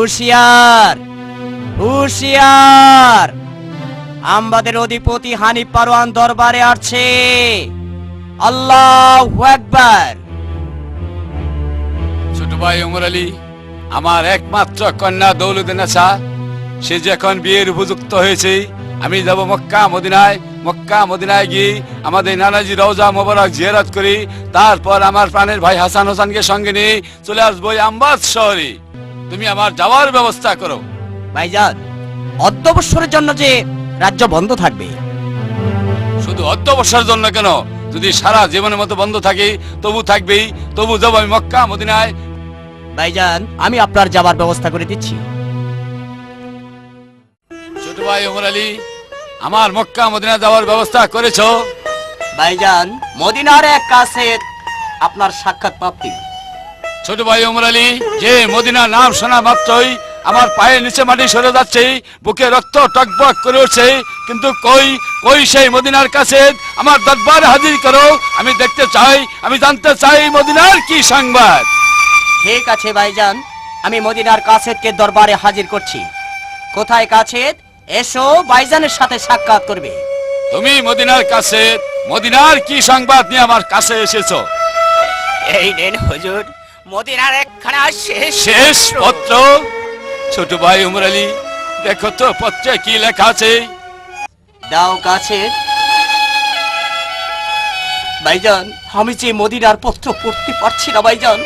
হুঁশিয়ার হুঁশিয়ার, আমাদের অধিপতি হানিফ পারওয়ান দরবারে আসছে। আল্লাহু আকবার। ছোট ভাই ওমর আলী, আমার একমাত্র কন্যা দৌলতনেছা, সে যখন বিয়ের উপযুক্ত হয়েছে, আমি যাব মক্কা মদিনায় গিয়ে আমাদের নানাজি রওজা মোবারক জিয়ারত করি, তারপর আমার প্রাণের ভাই হাসান হোসেনকে সঙ্গে নিয়ে চলে আসবো আম্বাজ শহরে। তুমি আমার যাওয়ার ব্যবস্থা করো। ভাইজান, অধ্যবসরের জন্য যে রাজ্য বন্ধ থাকবে। শুধু অধ্যবসায়ের জন্য কেন, যদি সারা জীবনের মতো বন্ধ থাকে তবু থাকবেই, তবু যাবো আমি মক্কা মদিনায়। ভাইজান, আমি আপনার যাবার ব্যবস্থা করে দিচ্ছি। ছোট ভাই ওমর আলী, আমার মক্কা মদিনা যাওয়ার ব্যবস্থা করেছো? ভাইজান, মদিনার এক কাছে আপনার সাক্ষাৎ প্রাপ্তি। ছোট ভাই ওমর আলী, যে মদিনার নাম শোনা মাত্রই আমার পায়ের নিচে মাটি সরে যাচ্ছে, বুকে রক্ত টকবক করে উঠছে, কিন্তু কই কই সেই মদিনার কাছে আমার দরবারে হাজির করো। আমি দেখতে চাই, আমি জানতে চাই মদিনার কি সংবাদ। ঠিক আছে ভাইজান, আমি মদিনার কাছেদকে দরবারে হাজির করছি। কোথায় কাছেদ? এসো, ভাইজানের সাথে সাক্ষাৎ করবে। তুমি মদিনার কাছে, মদিনার কি সংবাদ নিয়ে আমার কাছে এসেছো? এই নেন হুজুর, মদিনার একখানা শেষ পত্র। ছোট ভাই ওমর আলী, দেখো তো পত্রে কি লেখা আছে। দাও কাছেদ। ভাইজান, আমি যে মদিনার পত্র পড়তে পারছি না ভাইজান।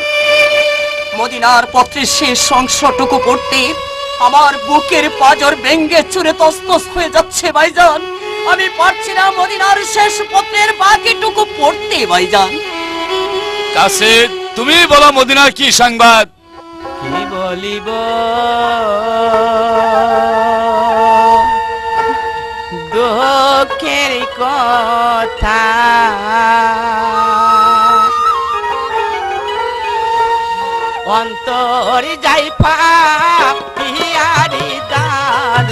মদিনার পত্রের শেষ অংশটুকু পড়তে আমার বুকের পাঁজর ভেঙ্গে চুরে তছনছ হয়ে যাচ্ছে ভাইজান। আমি পারছি না মদিনার শেষ পত্রের বাকিটুকু পড়তে ভাইজান। কাছে তুমি বলো মদিনার কি সংবাদ। কি বলিব দুঃখের কথা, অন্তর যাই পাপিয়ারি দার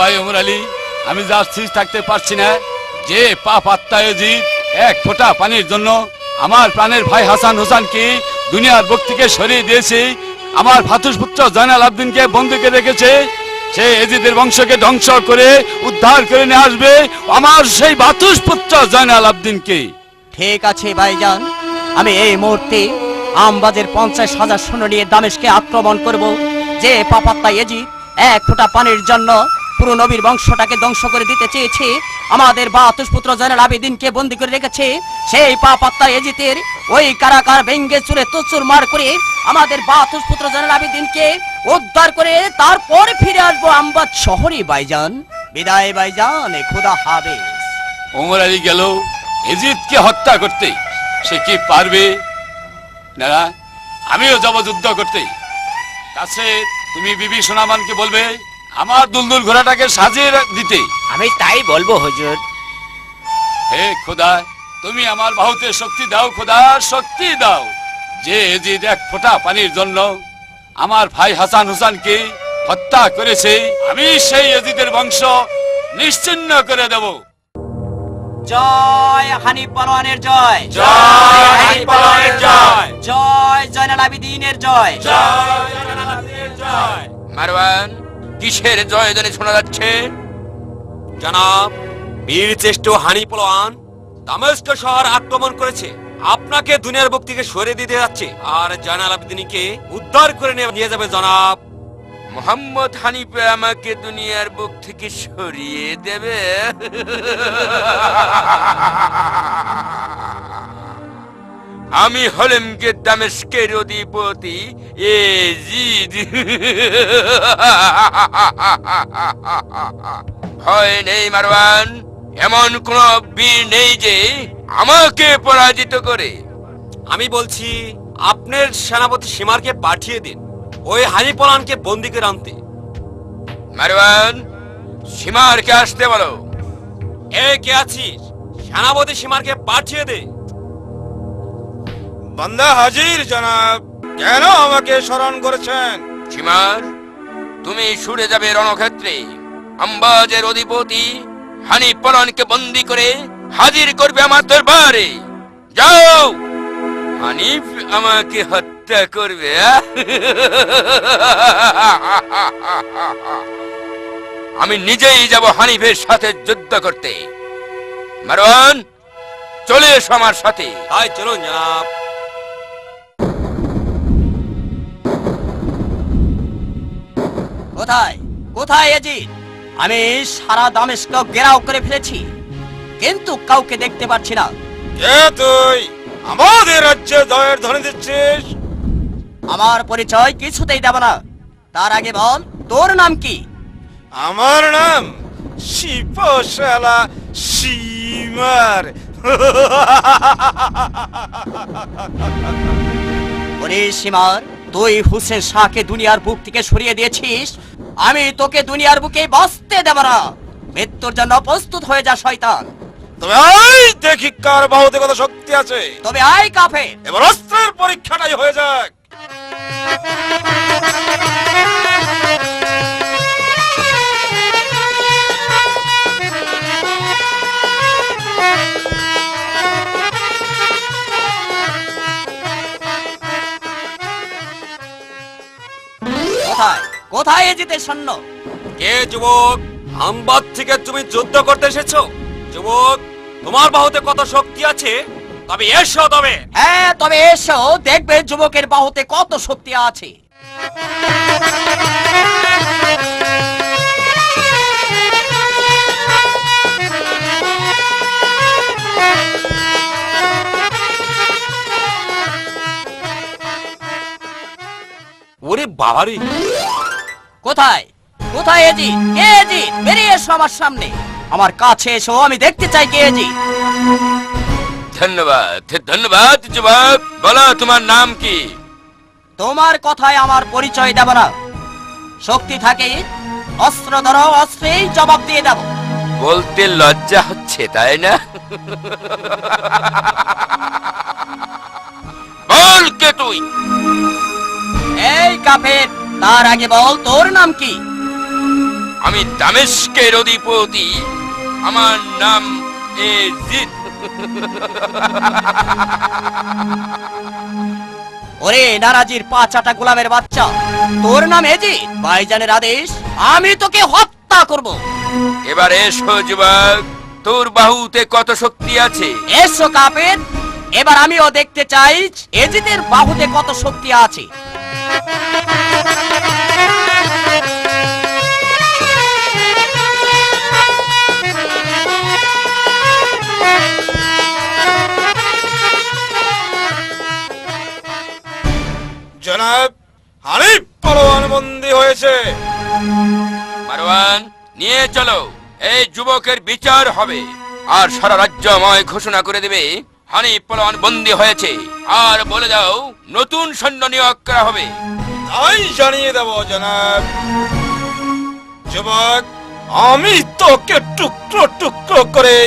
ভাই ওমর আলী, আমি যা স্থির থাকতে পারছি না। যে পাপ আত্মায় এক ফোঁটা পানির জন্য আমার প্রাণের ভাই হাসান হোসেনকে দুনিয়ার বুক থেকে সরিয়ে দিয়েছি, আমার ভ্রাতুষ্পুত্র জয়নাল আবদিনকে বন্দী করে রেখেছে, সে এজিদের বংশকে ধ্বংস করে উদ্ধার করে নিয়ে আসবে আমার সেই ভ্রাতুষ্পুত্র জয়নাল আবদিনকে। ঠিক আছে ভাইজান, আমি এই মুহূর্তে আমবাজের 50,000 সৈন্য নিয়ে দামেস্কে আক্রমণ করব। যে পাপাত্তা এজিদ এক ফোঁটা পানির জন্য পুরো নবীর বংশটাকে ধ্বংস করে দিতে চেয়েছে, আমাদের ভ্রাতুষ্পুত্র জয়নাল আবেদিনকে বন্দী করে রেখেছে, সেই পাপাত্তা এজিদের ওই কারাগার ভেঙ্গে চুরে চুরমার করে আমাদের ভ্রাতুষ্পুত্র জয়নাল আবেদিনকে উদ্ধার করে তারপর ফিরে আসবো আমবাজ শহরে। ভাইজান বিদায় ভাইজান, খোদা হাফেজ। ওমর আলী গেল এজিদকে হত্যা করতে, সে কি পারবে? না, আমিও যাব যুদ্ধ করতে। কাছে তুমি বিবি সোনামানকে বলবে আমার দুলদুল ঘোড়াটাকে সাজিয়ে দিতে। আমি তাই বলবো হুজুর। হে খোদা, তুমি আমার বাহুতে শক্তি দাও, খোদা শক্তি দাও। যে এজিদ এক ফোঁটা পানির জন্য আমার ভাই হাসান হুসানকে হত্যা করেছে, আমি সেই এজিদের বংশ নিশ্চিহ্ন করে দেব। জয় হানিফ পালোয়ানের জয়, জয় হানিফ পালোয়ানের জয়, জয় জয়নাল আবেদিনের জয়। মারওয়ান, কিসের জয়ধ্বনি শোনা যাচ্ছে? জনাব, বীর শ্রেষ্ঠ হানি পালোয়ান দামেস্ক শহর আক্রমণ করেছে, আপনাকে দুনিয়ার বুক থেকে সরিয়ে দিতে যাচ্ছে, আর জয়নাল আবেদিনকে উদ্ধার করে নিয়ে যাবে জনাব। মোহাম্মদ হানিফে আমাকে দুনিয়ার বুক থেকে সরিয়ে দেবে? আমি হলেম গে দামেস্কের অধিপতি এজিদ। ভয় নেই মারওয়ান, এমন কোন বীর নেই যে আমাকে পরাজিত করে। আমি বলছি আপনার সেনাপতি সীমারকে পাঠিয়ে দিন ওই হানি পালোয়ানকে বন্দী করে আনতে। মারওয়ান, সীমারকে আসতে বলো। এ কে আছিস? সেনাপতি সীমারকে পাঠিয়ে দে। বান্দা হাজির জনাব, কেন আমাকে স্মরণ করেছেন? সীমার, তুমি ছুটে যাবে রণক্ষেত্রে, আম্বাজের অধিপতি হানিফ পালোয়ানকে বন্দী করে হাজির করবে আমার দরবারে। যাও, হানিফ আমাকে হত্যা করবে। আমি নিজেই যাব হানিফের সাথে যুদ্ধ করতে। মারওয়ান, চলে এসো আমার সাথে। তাই চলুন জনাব। কোথায় কোথায় এজিদ? আমি সারা দামেস্ক ঘেরাও করে ফেলেছি, কিন্তু কাউকে দেখতে পাচ্ছি না। কে তুই? আমাদের রাজ্যে জয়ের ধ্বনি দিচ্ছিস? আমার পরিচয় কিছুতেই দেব না। তার আগে বল, তোর নাম কি? আমার নাম শিপশালা সীমার। ওরে সীমার, তুই হুসেন শাহকে দুনিয়ার বুক থেকে সরিয়ে দিয়েছিস, আমি তোকে দুনিয়ার বুকে বাঁচতে দেব না। মৃত্যুর জন্য প্রস্তুত হয়ে যা শয়তান। তবে আয় দেখি কার বাহুতে কত শক্তি আছে। তবে আয় কাফের। এবার অস্ত্রের পরীক্ষাটাই হয়ে যাক। কোথায় কোথায় এজিদের সৈন্য? কে যুবক? আমবাদ থেকে তুমি যুদ্ধ করতে এসেছো? যুবক, তোমার বাহুতে কত শক্তি আছে? তবে এসো তবে। হ্যাঁ, তবে এসো, দেখবে যুবকের বাহুতে কত শক্তি আছে। ওরে বাবারে, কোথায় কোথায় এজিদ? কে এজিদ? বেরিয়ে এসো আমার সামনে, আমার কাছে এসো, আমি দেখতে চাই কে এজিদ। ধন্যবাদ ধন্যবাদ যুবক, বলো তোমার নাম কি? তোমার কথায় আমার পরিচয় দেব না। শক্তি থাকে, অস্ত্র ধরো, অস্ত্রেই জবাব দিয়ে দেব। বলতে লজ্জা হচ্ছে তাই না? বল কে তুই? এই কাফের, তার আগে বল তোর নাম কি? আমি দামেস্কের অধিপতি, আমার নাম এজিদ। ওরে নারাজির পা চাটা গোলামের বাচ্চা, তোর নাম এজিদ, ভাইজানের আদেশ, আমি তোকে হত্যা করব। এবার এসো যুবক, তোর বাহুতে কত শক্তি আছে। এসো কাফের, এবার আমিও দেখতে চাই এজিদের বাহুতে কত শক্তি আছে। জনাব, হানিফ পালোয়ান বন্দী হয়েছে। মারওয়ান, নিয়ে চলো, এই যুবকের বিচার হবে আর সারা রাজ্যময় ঘোষণা করে দেবে হানিফ পালোয়ান বন্দী হয়েছে। আর বলে দাও নতুন সৈন্য নিয়োগ করা হবে। তাই জানিয়ে দেব জনাব। যুবক, আমি তোকে টুকরো টুকরো করে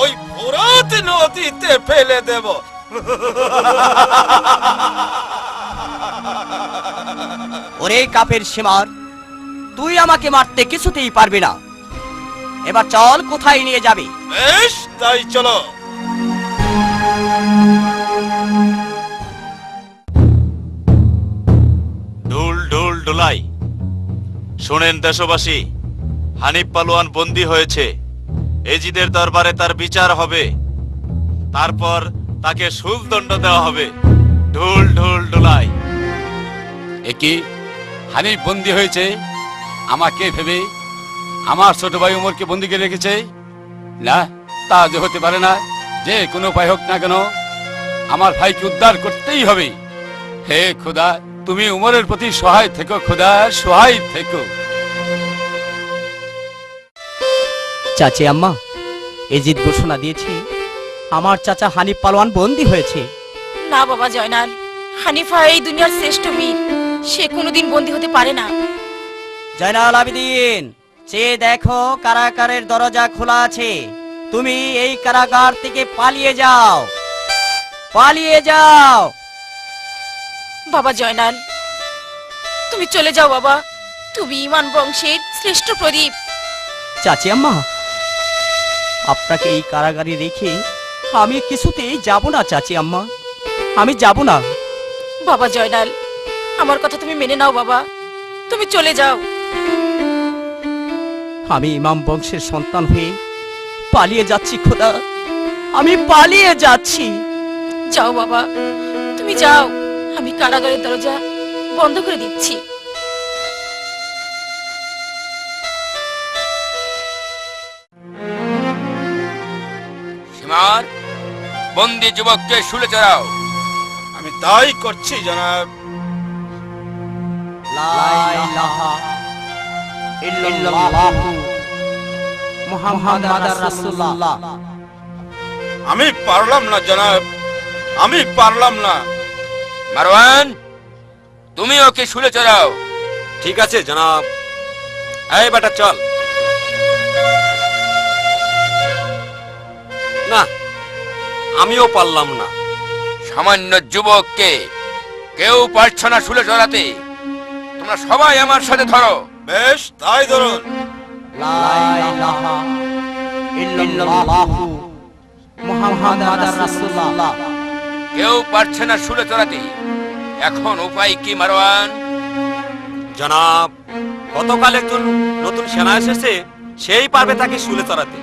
ওই ফোরাত নদীতে ফেলে দেব। ওরে কাফের সীমার, তুই আমাকে মারতে কিছুতেই পারবি না। এবার চল, কোথায় নিয়ে যাবি? বেশ, তাই চলো। ঢোল ঢোল ঢোলাই। শোনেন দেশবাসী, হানিফ পালোয়ান বন্দী হয়েছে। এজিদের দরবারে তার বিচার হবে, তারপর তাকে শুলদণ্ড দেওয়া হবে। ঢোল ঢোল ঢোলাই। একই হানিফ বন্দী হয়েছে আমাকে ভেবে আমার ছোট ভাই উমরকে বন্দী করে রেখেছে? না, তা যে হতে পারে না। যে কোনো উপায় হোক না কেন, আমার ভাইকে উদ্ধার করতেই হবে। হে খোদা, তুমি উমরের প্রতি সহায় থেকো খোদা, সহায় থেকো। চাচি আম্মা, এজিদ ঘোষণা দিয়েছে আমার চাচা হানিফ পালোয়ান বন্দী হয়েছে। না বাবা জয়নাল, হানিফা এই দুনিয়ার শ্রেষ্ঠ বীর, সে কোনোদিন বন্দী হতে পারে না। জয়নাল আবেদিন, চেয়ে দেখো কারাগারের দরজা খোলা আছে। তুমি এই কারাগার থেকে পালিয়ে যাও, পালিয়ে যাও। বাবা জয়নাল, তুমি চলে যাও বাবা, তুমি ইমান বংশের শ্রেষ্ঠ প্রদীপ। চাচি আম্মা, আপনাকে এই কারাগারে রেখে আমি কিছুতেই যাব না চাচি আম্মা, আমি যাব না। বাবা জয়নাল, আমার কথা তুমি মেনে নাও বাবা, তুমি চলে যাও। আমি ইমাম বংশের সন্তান হয়ে পালিয়ে যাচ্ছি খোদা, আমি পালিয়ে যাচ্ছি। যাও বাবা, তুমি যাও, আমি কারাগারের দরজা বন্ধ করে দিচ্ছি। সীমার, বন্দী যুবককে শুলে চড়াও। আমি তাই করছি জনাব। লা ইলাহা ইল্লাল্লাহু মুহাম্মাদুর রাসূলুল্লাহ। আমি পারলাম না জনাব, আমি পারলাম না। মারওয়ান, তুমি ওকে শুলে চড়াও। ঠিক আছে জনাব। এই বেটা চল। না, আমিও পারলাম না। সামান্য যুবককে কেউ পারছে না শুলে চড়াতে। তোমরা সবাই আমার সাথে ধরো। বেশ, তাই ধরুন। লা ইলাহা ইল্লাল্লাহু মুহাম্মাদুর রাসূলুল্লাহ। কেউ পারছে না শুলে চড়াতে। এখন উপায় কি মারওয়ান? জনাব, গতকাল একজন নতুন সেনা এসেছে, সেই পারবে তাকে শুলে চড়াতে।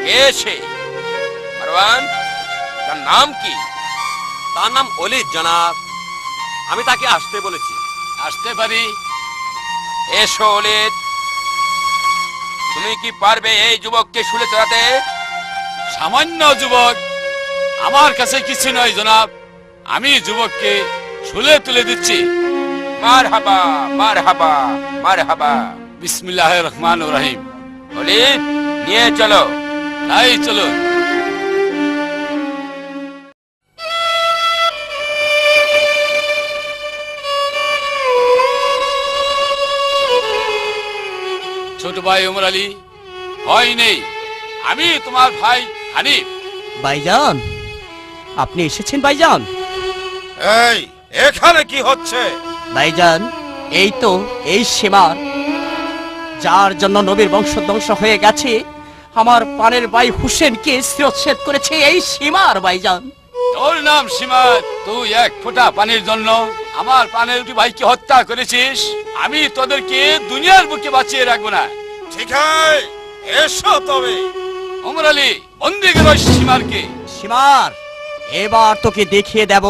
কে সে? মারওয়ান, তার নাম কি? তার নাম অলিদ জনাব। আমি তাকে আসতে বলেছি। আসতে পারি? এসো অলিদ, তুমি কি পারবে এই যুবককে শুলে চড়াতে? সামান্য যুবক, আমার কাছে কিছু নয় জনাব। আমি যুবককে শুলে তুলে দিচ্ছি। মারহাবা, মারহাবা, মারহাবা। বিসমিল্লাহির রহমানির রহিম। অলিদ, নিয়ে চলো। তাই চলো। ছোট ভাই ওমর আলী, ভয় নেই, আমি তোমার ভাই হানিফ। ভাইজান, আপনি এসেছেন ভাইজান? এই, এখানে কি হচ্ছে? ভাইজান, এই তো এই সীমার, যার জন্য নবীর বংশ ধ্বংস হয়ে গেছে, আমার পানের ভাই হুসেনকে শিরচ্ছেদ করেছে এই সীমার ভাইজান। তোর নাম সীমা, তুই এক ফোঁটা পানির জন্য আমার প্রাণের দুটি ভাইকে হত্যা করেছিস। আমি তোদেরকে দুনিয়ার বুকে বাঁচিয়ে রাখবো না। ঠিক এসো তবে। ওমর আলী, বন্দি করো সীমারকে। সীমার, এবার তোকে দেখিয়ে দেব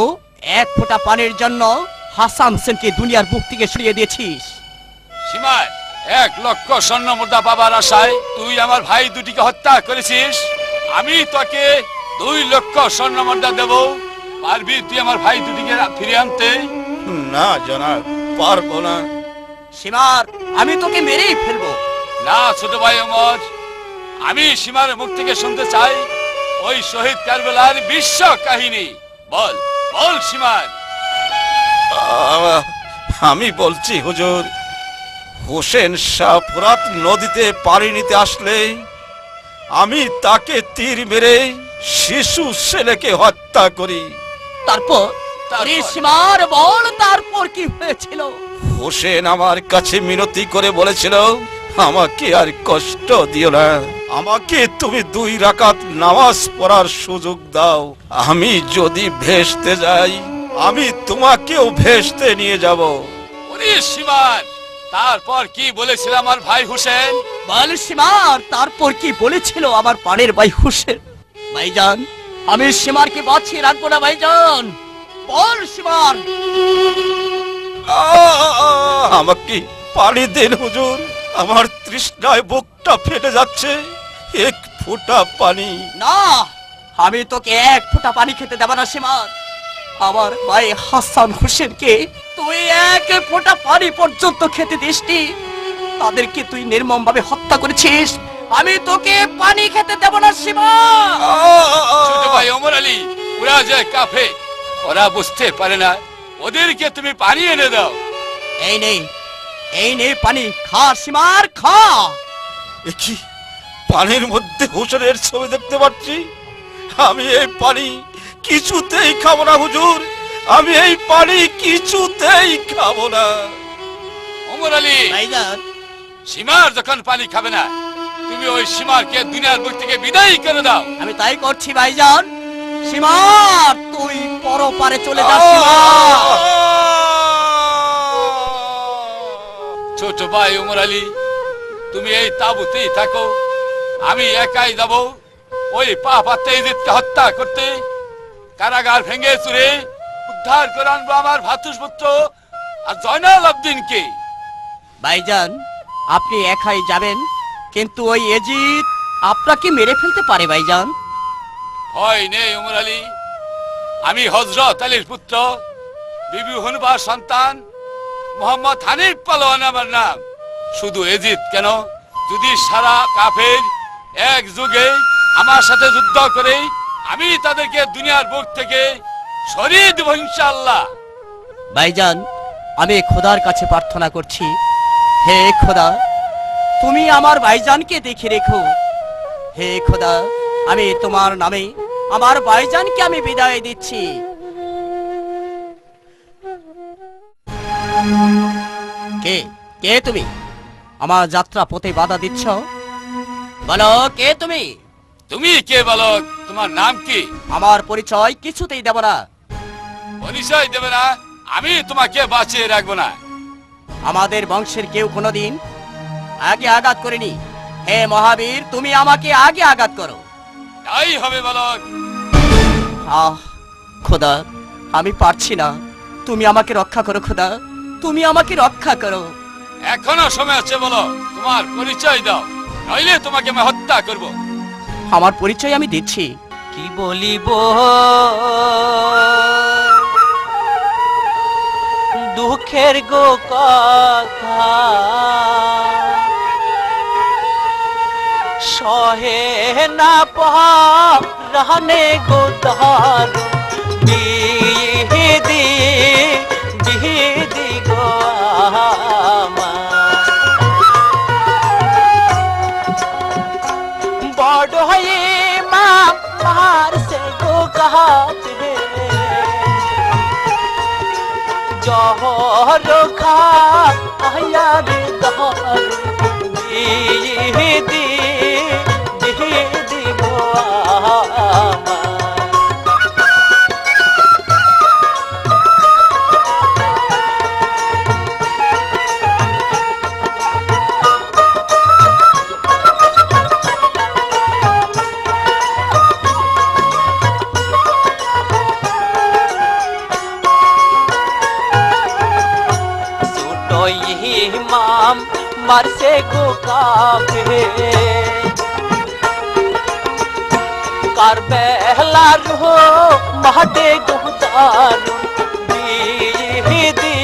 এক ফোঁটা পানির জন্য হাসান হোসেনকে দুনিয়ার বুক থেকে সরিয়ে দিয়েছিস। সীমায় 1,00,000 স্বর্ণ মুদ্রা পাবার আশায় তুই আমার ভাই দুটিকে হত্যা করেছিস। আমি তোকে 2,00,000 স্বর্ণ মুদ্রা দেব। পারবি তুই আমার ভাই দুটিকে ফিরিয়ে আনতে? না জনাব, পারবো না। সীমার, আমি তোকে মেরেই ফেলবো। না ছোট ভাই ওমর, আমি সীমার মুখ থেকে শুনতে চাই ওই শহীদ কারবালার বিশ্ব কাহিনী। বল বল সীমার। আমি বলছি হুজুর, হোসেন শাহ ফোরাত নদীতে পানি নিতে আসলে আমি তাকে তীর মেরে শিশু ছেলেকে হত্যা করি। তারপর আরে সীমার, বল তারপর কি হয়েছিল? হোসেন আমার কাছে মিনতি করে বলেছিল, আমাকে আর কষ্ট দিও না, আমাকে তুমি 2 রাকাত নামাজ পড়ার সুযোগ দাও। আমি যদি ভেস্তে যাই, আমি তোমাকেও ভেস্তে নিয়ে যাব। ওরে সীমার, তারপর কি বলেছিল আমার ভাই হোসেন? বল সীমার, তারপর কি বলেছিল আমার পানের ভাই হোসেন? ভাইজান, আমি সীমারকে বাঁচিয়ে রাখবো না ভাইজান। বল সীমার। আমাকে পানি দেন হুজুর, আমার তৃষ্ণায় বুকটা ফেটে যাচ্ছে। এক ফোঁটা পানি। না, আমি তোকে এক ফোঁটা পানি খেতে দেব না সীমার। আমার ভাই হাসান হোসেনকে তুই এক ফোঁটা পানি পর্যন্ত খেতে দিসনি। তাদেরকে তুই নির্মম ভাবে হত্যা করেছিস। আমি তোকে পানি খেতে দেব না সীমা। ছোট ভাই ওমর আলী, ওরা যে কাফে, ওরা বুঝতে পারে না। ওদেরকে তুমি পানি এনে দাও। এই নে পানি, খা সীমার, খা। কি পানির মধ্যে হোসেনের ছবি দেখতে পাচ্ছি? আমি এই পানি কিছুতেই খাবো না হুজুর, আমি এই পানি কিছুতেই খাবো না। ওমর আলী, ভাইজান, সীমার যখন পানি খাবে না, তুমি ওই সীমারকে দুনিয়ার বুক থেকে বিদায় করে দাও। আমি তাই করছি ভাইজান। সীমার, তুই পরপারে চলে যা সীমা। ছোট ভাই ওমর আলী, তুমি এই তাঁবুতেই থাকো। আমি একাই যাব ওই পাপাতে ইজিদকে হত্যা করতে। কারাগার ভেঙে চুরে উদ্ধার করে আনবো আমার ভাতুষপুত্র আর জয়নাল আবদিনকে। ভাইজান, আপনি একাই যাবেন, কিন্তু ওই এজিদ আপনাকে মেরে ফেলতে পারে ভাইজান। ভয় নেই ওমর আলী, আমি হযরত আলীর পুত্র, বিবি হুনবার সন্তান, মোহাম্মদ হানিফ পালোয়ান আমার নাম। শুধু এজিদ কেন, যদি সারা কাফের এক যুগে আমার সাথে যুদ্ধ করে আমি তাদেরকে দুনিয়ার বুক থেকে সরিয়ে দেব ইনশাআল্লাহ। ভাইজান, আমি খোদার কাছে প্রার্থনা করছি, হে খোদা, তুমি আমার ভাইজানকে দেখে রেখো। হে খোদা, আমি তোমার নামে আমার ভাইজানকে আমি বিদায় দিচ্ছি। কে কে তুমি? আমার যাত্রা পথে বাধা দিচ্ছ? বলো, কে তুমি? তুমি কে বলো? তোমার নাম কি? আমার পরিচয় কিছুতেই দেব না। পরিচয় দেবে না? আমি তোমাকে বাঁচিয়ে রাখবো না। আমাদের বংশের কেউ কোনোদিন আগে আঘাত করেনি। হে মহাবীর, তুমি আমাকে আগে আঘাত করো। তাই হবে বলো। আহ খোদা, আমি পারছি না, তুমি আমাকে রক্ষা করো খোদা, তুমি আমাকে রক্ষা করো। এখনো সময় আছে, বলো তোমার পরিচয় দাও, নইলে তোমাকে আমি হত্যা করব। আমার পরিচয় আমি দিচ্ছি। কি বলিব দুঃখের গো কথা, সহে না পারানে গো তার বিহিদি বিহিদি গো আমার। বড় হয়ে মা পার সে গো কাহাতে জহর খা আয়ার দহর দিদি দিদি গো আমার। इमाम मरसे को काफे करबेला रो महदे गुदानु बिदी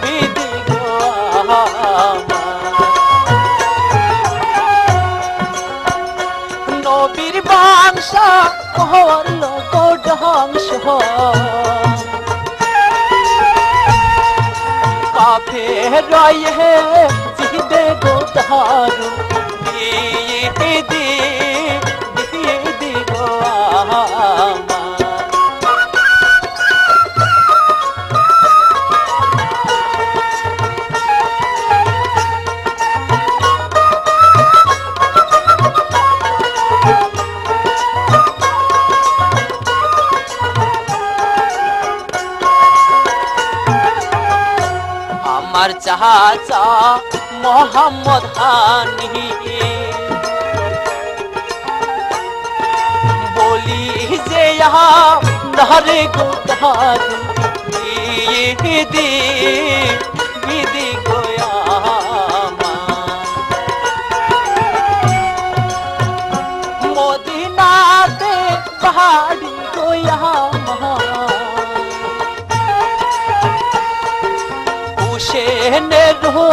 बिदी गोआमा নবীর বংশ হল গোডংশ কাফে রয়ে জিদে গোদারু দিদি দিদি গোআমা আমার চাচা মোহাম্মদ হানি বলি যে নহরে গোদার বিদি বিদি গোয়ামা মদিনাতে পাহাড়ি গোয়ামা হুসেনে রো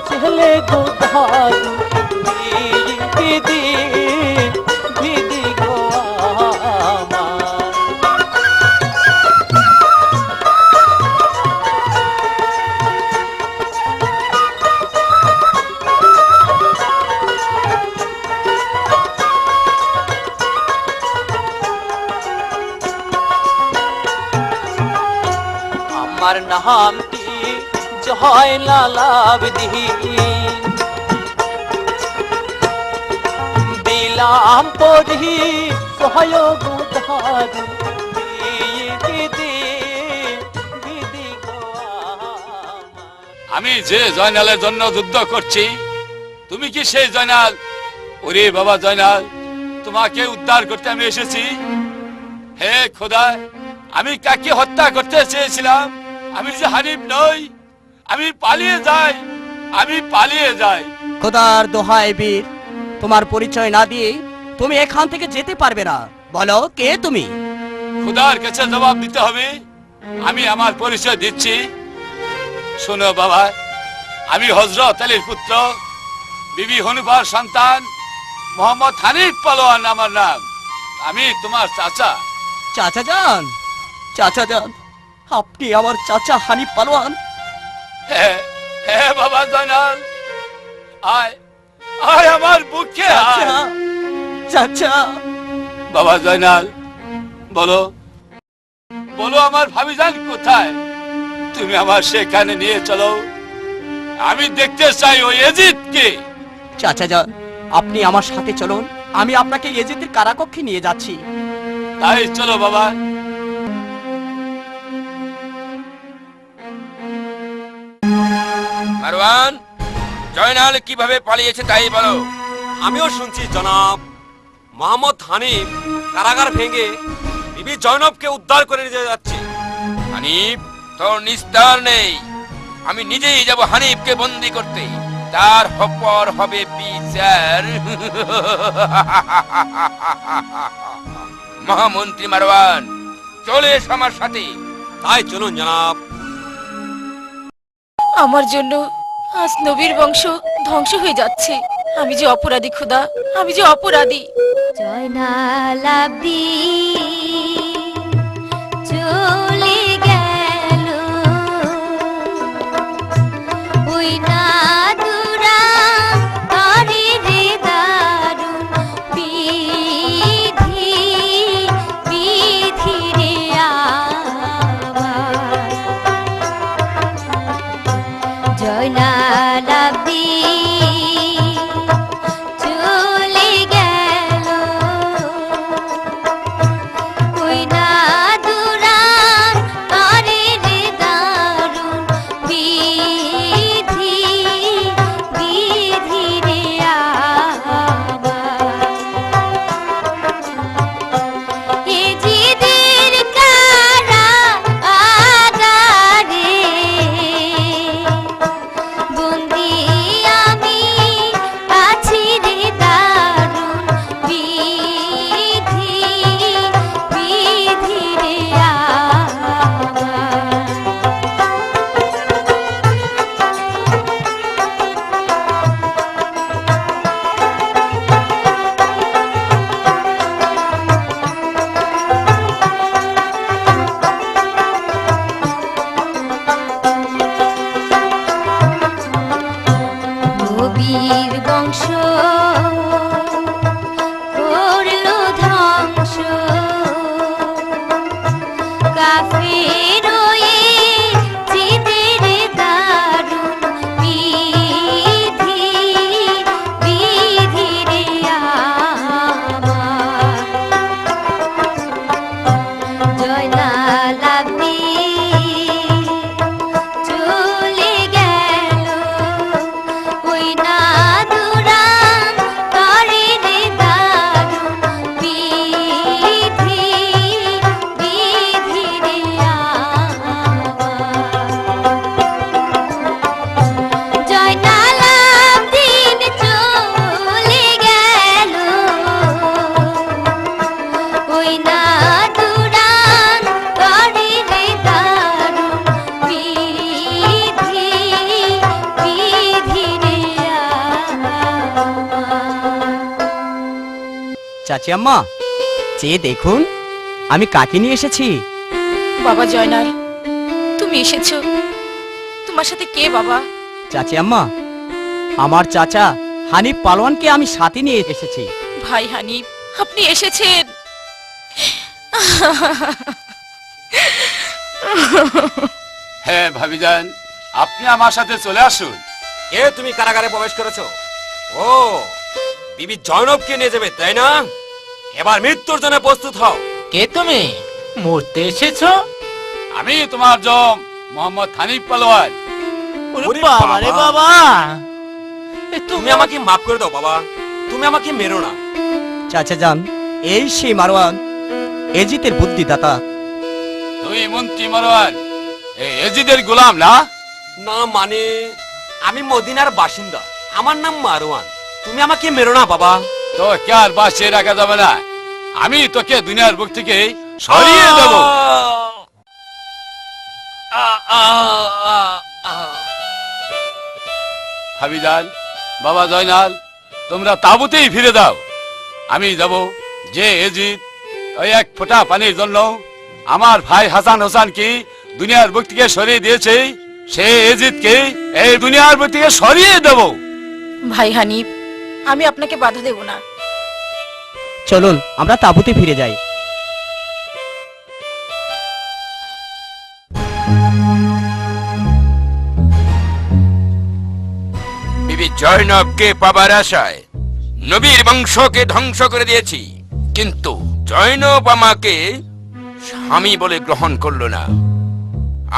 ছেলে গোদারু দিদি দিদি গোআমা আমার নামটি জয় লালাবদিন দিলাম পড়ি সহযোগ ধারু দিদি দিদি গোআমা আমি যে জয়নালের জন্য যুদ্ধ করছি, তুমি কি সেই জয়নাল? ওরে বাবা জয়নাল, তোমাকে উদ্ধার করতে আমি এসেছি। হে খোদা, আমি কাকে হত্যা করতে চেয়েছিলাম? আমি যে হানিফ নই, আমি পালিয়ে যাই, আমি পালিয়ে যাই। খোদার দোহাই বীর, তোমার পরিচয় না দিয়ে তুমি এখান থেকে যেতে পারবে না। বলো কে তুমি? খোদার কাছে জবাব দিতে হবে। আমি আমার পরিচয় দিচ্ছি। শোনো বাবা, আমি হযরত আলীর পুত্র, বিবি হনিফার সন্তান, মোহাম্মদ হানিফ পালোয়ান আমার নাম। আমি তোমার চাচা। চাচা যান, চাচা যান, আপনি আমার চাচা হানিফ পালোয়ান? হ্যাঁ হ্যাঁ বাবা জয়নাল, আয় আয় আমার বুকে আয়। চাচা, চাচা। বাবা জয়নাল, বলো বলো আমার ভাবিজান কোথায়? তুমি আমার সেখানে নিয়ে চলো, আমি দেখতে চাই ওই এজিদকে। চাচা যান, আপনি আমার সাথে চলুন, আমি আপনাকে এজিদের কারাকক্ষে নিয়ে যাচ্ছি। তাই চলো বাবা। মারওয়ান, জয়নাল কিভাবে পালিয়েছে তাই বলো। আমিও শুনছি জনাব, মোহাম্মদ হানিফ কারাগার ভেঙে বিবি জয়নবকে উদ্ধার করে নিয়ে যাচ্ছে। হানিফ, তোর নিস্তার নেই। আমি নিজেই যাব হানিফকে বন্দি করতে, তার পর হবে বিচার। মহামন্ত্রী মারওয়ান, চলে এসো আমার সাথে। তাই চলুন জনাব। আমার জন্য আজ নবীর বংশ ধ্বংস হয়ে যাচ্ছে। আমি যে অপরাধী খোদা, আমি যে অপরাধী। জয়নাল আবদিন চলে গেল, ওই না দুরা তারি রে দারুণ বিধি বিধি রে আমার। জয়নাল আবদিন চলে গেল, ওই না দুরার তারে রে দারুণ বিধি বিধি রে আমার। এজিদের কারাগারে চাচি আম্মা, চেয়ে দেখুন আমি কাকে নিয়ে এসেছি। বাবা জয়নাল, তুমি এসেছো। তোমার সাথে কে বাবা? চাচি আম্মা, আমার চাচা হানিফ পালোয়ানকে আমি সাথে নিয়ে এসেছি। ভাই হানিফ, আপনি এসেছেন। হ্যাঁ ভাবিজান, আপনি আমার সাথে চলে আসুন। কে তুমি কারাগারে প্রবেশ করেছো? ও, বিবি জয়নবকে নিয়ে যাবে তাই না? এবার মৃত্যুর জন্য প্রস্তুত হও। কে তুমি? মরতে এসেছো? আমি তোমার জম মোহাম্মদ হানিফ পালোয়ান। ওরে বাবা রে বাবা, তুমি আমাকে মাফ করে দাও বাবা, তুমি আমাকে মেরো না। চাচা যান, এই সেই মারওয়ান, এজিতের বুদ্ধিদাতা। তুই মন্ত্রী মারওয়ান এই এজিদের গোলাম না? না মানে, আমি মদিনার বাসিন্দা, আমার নাম মারওয়ান। তুমি আমাকে মেরো না বাবা। তো কে আর বাঁচিয়ে রাখা যাবে না, আমি তোকে দুনিয়ার বুক থেকে সরিয়ে দেব। হাবিজান, বাবা জয়নাল, তোমরা তাঁবুতেই ফিরে দাও। আমি যাব যে এজিদ ওই এক ফোঁটা পানির জন্য আমার ভাই হাসান হোসেনকে দুনিয়ার বুক থেকে সরিয়ে দিয়েছে, সে এজিদকে এই দুনিয়ার বুক থেকে সরিয়ে দেব। ভাই হানিফ, আমি আপনাকে বাধা দেব না। চলুন আমরা তাঁবুতে ফিরে যাই। বিবি জয়নবকে পাবার আশায় নবীর বংশকে ধ্বংস করে দিয়েছি, কিন্তু জয়নব আমাকে স্বামী বলে গ্রহণ করলো না।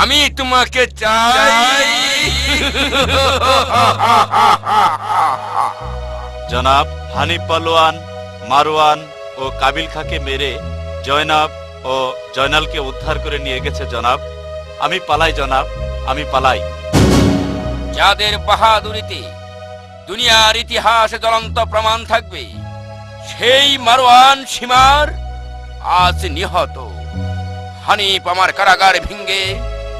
আমি তোমাকে চাই। জনাব, হানিফ পালোয়ান, মারওয়ান ও কাবিল খাকে মেরে জয়নাব ও জয়নালকে উদ্ধার করে নিয়ে গেছে জনাব। আমি পালাই জনাব, আমি পালাই। যাদের বাহাদুরিতে দুনিয়ার ইতিহাসে জ্বলন্ত প্রমাণ থাকবে, সেই মারওয়ান সীমার আজ নিহত। হানিফ আমার কারাগার ভেঙে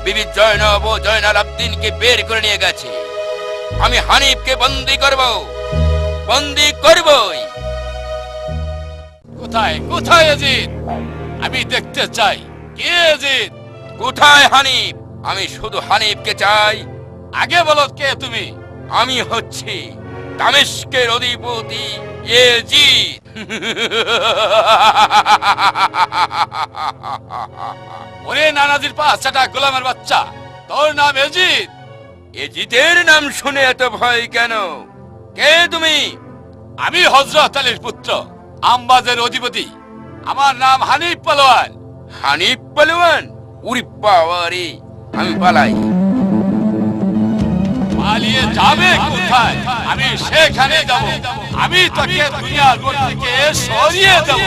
বিবি জয়নব ও জয়নাল আবদিনকে বের করে নিয়ে গেছে। আমি হানিফকে বন্দী করব, বন্দী করবই। কোথায় কোথায় এজিদ? আমি দেখতে চাই কে এজিদ। কোথায় হানিফ? আমি শুধু হানিফকে চাই। আগে বলো কে তুমি? আমি হচ্ছি দামেস্কের অধিপতি ইয়েজিদ। ওরে নানাজির পাঁচ চাটা গোলামের বাচ্চা, তোর নাম এজিদ? এজিদের নাম শুনে এত ভয় কেন? কে তুমি? আমি হযরত আলীর পুত্র, আম্বাজের অধিপতি। আমার নাম হানিফ পালোয়ান। হানিফ পালোয়ান? উরি বাবারে, আমি পালাই। পালিয়ে যাবে কোথায়? আমি সেখানে যাব। আমি তোকে দুনিয়ার বুক থেকে সরিয়ে দেব।